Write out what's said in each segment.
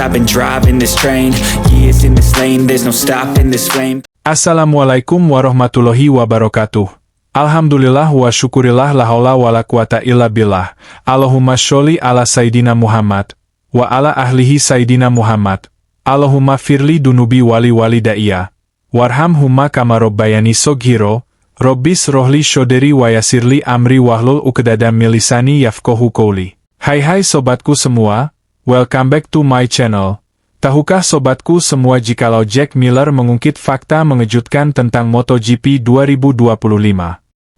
I've been driving this train, years in this lane, there's no stopping this flame. Assalamualaikum warahmatullahi wabarakatuh. Alhamdulillah wa syukurillah la haula wa la quwata illa billah. Allahumma sholli ala Sayyidina Muhammad wa ala ahlihi Sayyidina Muhammad. Allahumma firli dunubi wali walidayya warhamhumma kama rabbayani shoghira. Rabbis rohli shoderi wa yasirli amri wahlul uqdatam min lisani yafqahu qawli. Hai sobatku semua, welcome back to my channel. Tahukah sobatku semua jikalau Jack Miller mengungkit fakta mengejutkan tentang MotoGP 2025?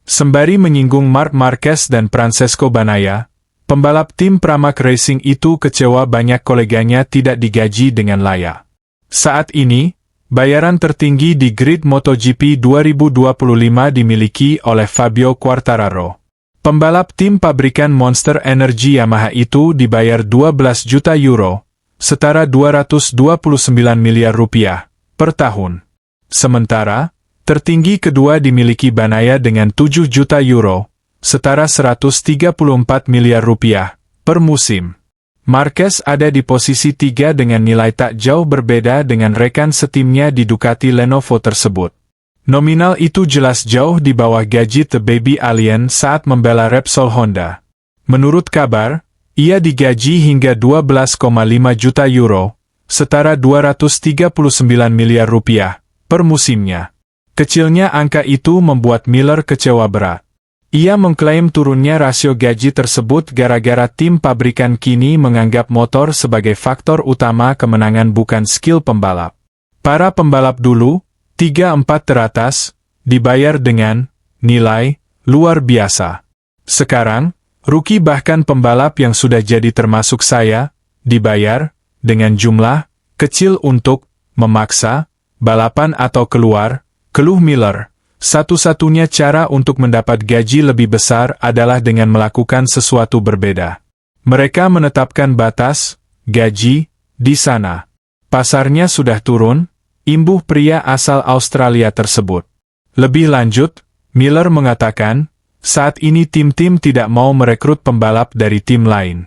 Sembari menyinggung Marc Marquez dan Francesco Bagnaia, pembalap tim Pramac Racing itu kecewa banyak koleganya tidak digaji dengan layak. Saat ini, bayaran tertinggi di grid MotoGP 2025 dimiliki oleh Fabio Quartararo. Pembalap tim pabrikan Monster Energy Yamaha itu dibayar 12 juta euro, setara 229 miliar rupiah, per tahun. Sementara, tertinggi kedua dimiliki Bagnaia dengan 7 juta euro, setara 134 miliar rupiah, per musim. Marquez ada di posisi 3 dengan nilai tak jauh berbeda dengan rekan setimnya di Ducati Lenovo tersebut. Nominal itu jelas jauh di bawah gaji The Baby Alien saat membela Repsol Honda. Menurut kabar, ia digaji hingga 12,5 juta euro, setara 239 miliar rupiah, per musimnya. Kecilnya angka itu membuat Miller kecewa berat. Ia mengklaim turunnya rasio gaji tersebut gara-gara tim pabrikan kini menganggap motor sebagai faktor utama kemenangan bukan skill pembalap. Para pembalap dulu, 3-4 teratas, dibayar dengan nilai luar biasa. Sekarang, rookie bahkan pembalap yang sudah jadi termasuk saya, dibayar dengan jumlah kecil untuk memaksa balapan atau keluar, keluh Miller. Satu-satunya cara untuk mendapat gaji lebih besar adalah dengan melakukan sesuatu berbeda. Mereka menetapkan batas gaji di sana. Pasarnya sudah turun, imbuh pria asal Australia tersebut. Lebih lanjut, Miller mengatakan, saat ini tim-tim tidak mau merekrut pembalap dari tim lain.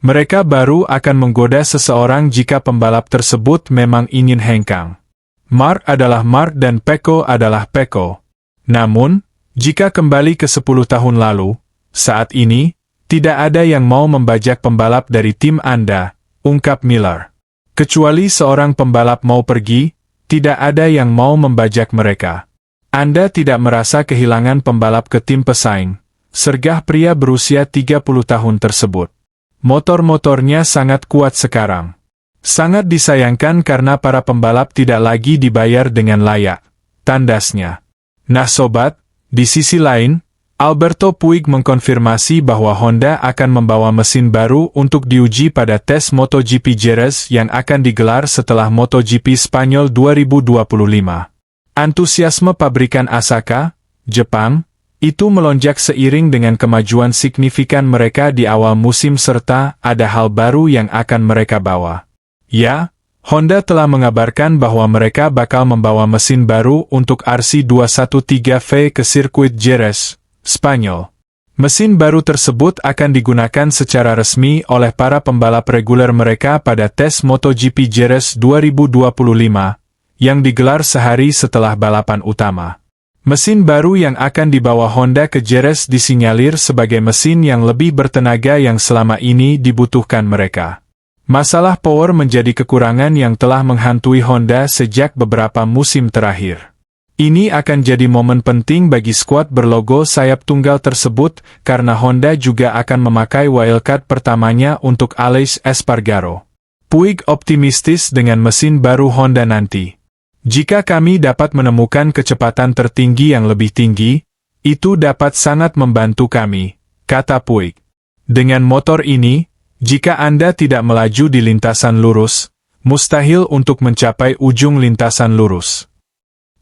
Mereka baru akan menggoda seseorang jika pembalap tersebut memang ingin hengkang. Marc adalah Marc dan Pecco adalah Pecco. Namun, jika kembali ke 10 tahun lalu, saat ini, tidak ada yang mau membajak pembalap dari tim Anda, ungkap Miller. Kecuali seorang pembalap mau pergi, tidak ada yang mau membajak mereka. Anda tidak merasa kehilangan pembalap ke tim pesaing, sergah pria berusia 30 tahun tersebut. Motor-motornya sangat kuat sekarang. Sangat disayangkan karena para pembalap tidak lagi dibayar dengan layak, tandasnya. Nah sobat, di sisi lain, Alberto Puig mengkonfirmasi bahwa Honda akan membawa mesin baru untuk diuji pada tes MotoGP Jerez yang akan digelar setelah MotoGP Spanyol 2025. Antusiasme pabrikan Asaka, Jepang, itu melonjak seiring dengan kemajuan signifikan mereka di awal musim serta ada hal baru yang akan mereka bawa. Ya, Honda telah mengabarkan bahwa mereka bakal membawa mesin baru untuk RC213V ke sirkuit Jerez, Spanyol. Mesin baru tersebut akan digunakan secara resmi oleh para pembalap reguler mereka pada tes MotoGP Jerez 2025, yang digelar sehari setelah balapan utama. Mesin baru yang akan dibawa Honda ke Jerez disinyalir sebagai mesin yang lebih bertenaga yang selama ini dibutuhkan mereka. Masalah power menjadi kekurangan yang telah menghantui Honda sejak beberapa musim terakhir. Ini akan jadi momen penting bagi skuad berlogo sayap tunggal tersebut karena Honda juga akan memakai wildcard pertamanya untuk Aleix Espargaro. Puig optimistis dengan mesin baru Honda nanti. Jika kami dapat menemukan kecepatan tertinggi yang lebih tinggi, itu dapat sangat membantu kami, kata Puig. Dengan motor ini, jika Anda tidak melaju di lintasan lurus, mustahil untuk mencapai ujung lintasan lurus.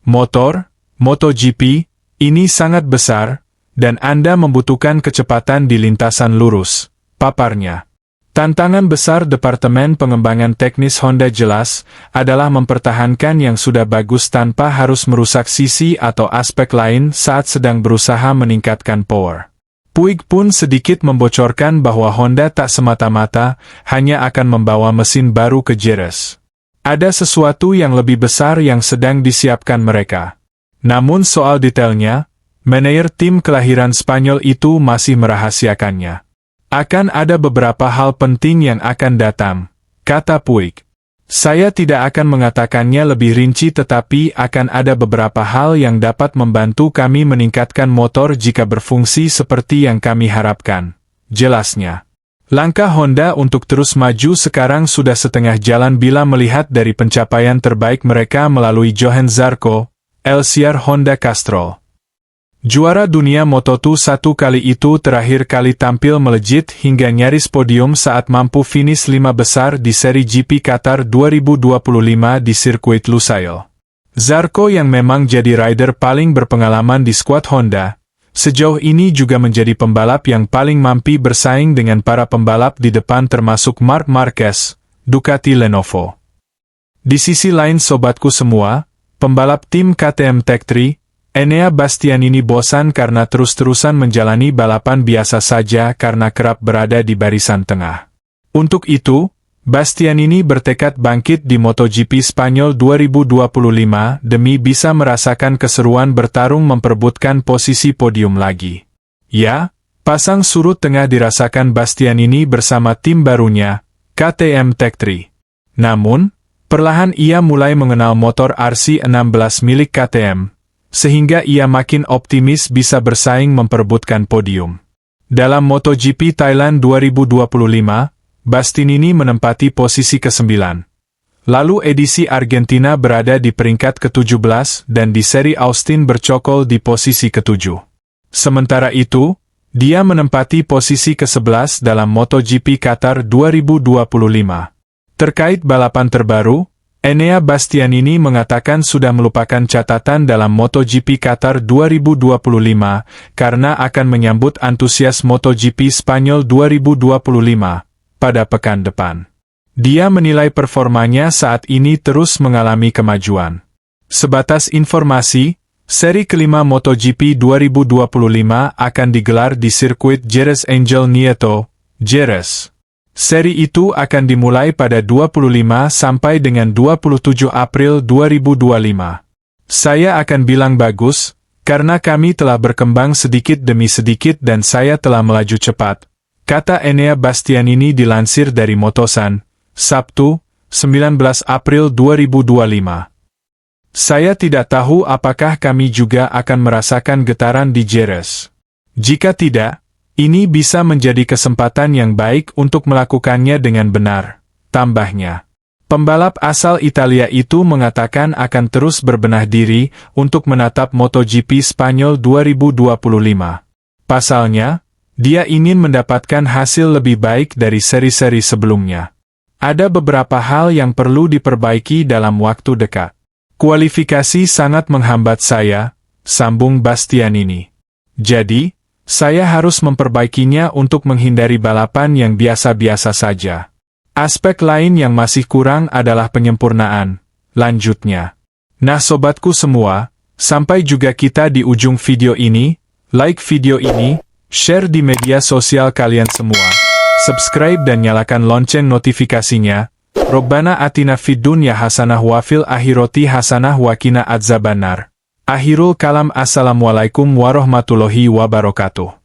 Motor, MotoGP, ini sangat besar, dan Anda membutuhkan kecepatan di lintasan lurus, paparnya. Tantangan besar Departemen Pengembangan Teknis Honda jelas, adalah mempertahankan yang sudah bagus tanpa harus merusak sisi atau aspek lain saat sedang berusaha meningkatkan power. Puig pun sedikit membocorkan bahwa Honda tak semata-mata hanya akan membawa mesin baru ke Jerez. Ada sesuatu yang lebih besar yang sedang disiapkan mereka. Namun soal detailnya, manajer tim kelahiran Spanyol itu masih merahasiakannya. Akan ada beberapa hal penting yang akan datang, kata Puig. Saya tidak akan mengatakannya lebih rinci, tetapi akan ada beberapa hal yang dapat membantu kami meningkatkan motor jika berfungsi seperti yang kami harapkan, jelasnya. Langkah Honda untuk terus maju sekarang sudah setengah jalan bila melihat dari pencapaian terbaik mereka melalui Johann Zarco, LCR Honda Castrol. Juara dunia Moto2 kali itu terakhir kali tampil melejit hingga nyaris podium saat mampu finish 5 besar di seri GP Qatar 2025 di sirkuit Lusail. Zarco yang memang jadi rider paling berpengalaman di skuad Honda, sejauh ini juga menjadi pembalap yang paling mampu bersaing dengan para pembalap di depan termasuk Marc Marquez, Ducati Lenovo. Di sisi lain sobatku semua, pembalap tim KTM Tech3, Enea Bastianini bosan karena terus-terusan menjalani balapan biasa saja karena kerap berada di barisan tengah. Untuk itu, Bastianini bertekad bangkit di MotoGP Spanyol 2025 demi bisa merasakan keseruan bertarung memperebutkan posisi podium lagi. Ya, pasang surut tengah dirasakan Bastianini bersama tim barunya, KTM Tech3. Namun, perlahan ia mulai mengenal motor RC16 milik KTM, sehingga ia makin optimis bisa bersaing memperebutkan podium. Dalam MotoGP Thailand 2025, Bastianini menempati posisi ke-9. Lalu edisi Argentina berada di peringkat ke-17 dan di seri Austin bercokol di posisi ke-7. Sementara itu, dia menempati posisi ke-11 dalam MotoGP Qatar 2025. Terkait balapan terbaru, Enea Bastianini mengatakan sudah melupakan catatan dalam MotoGP Qatar 2025 karena akan menyambut antusias MotoGP Spanyol 2025 pada pekan depan. Dia menilai performanya saat ini terus mengalami kemajuan. Sebatas informasi, seri kelima MotoGP 2025 akan digelar di sirkuit Jerez Angel Nieto, Jerez. Seri itu akan dimulai pada 25 sampai dengan 27 April 2025. Saya akan bilang bagus, karena kami telah berkembang sedikit demi sedikit dan saya telah melaju cepat, kata Enea Bastianini dilansir dari Motosan, Sabtu, 19 April 2025. Saya tidak tahu apakah kami juga akan merasakan getaran di Jerez. Jika tidak, ini bisa menjadi kesempatan yang baik untuk melakukannya dengan benar, tambahnya. Pembalap asal Italia itu mengatakan akan terus berbenah diri untuk menatap MotoGP Spanyol 2025. Pasalnya, dia ingin mendapatkan hasil lebih baik dari seri-seri sebelumnya. Ada beberapa hal yang perlu diperbaiki dalam waktu dekat. Kualifikasi sangat menghambat saya, sambung Bastianini. Jadi, saya harus memperbaikinya untuk menghindari balapan yang biasa-biasa saja. Aspek lain yang masih kurang adalah penyempurnaan, lanjutnya. Nah sobatku semua, sampai juga kita di ujung video ini, like video ini, share di media sosial kalian semua, subscribe dan nyalakan lonceng notifikasinya. Robbana atina fid dunya hasanah wa fil akhirati hasanah wa qina adzabannar. Akhirul kalam, assalamualaikum warahmatullahi wabarakatuh.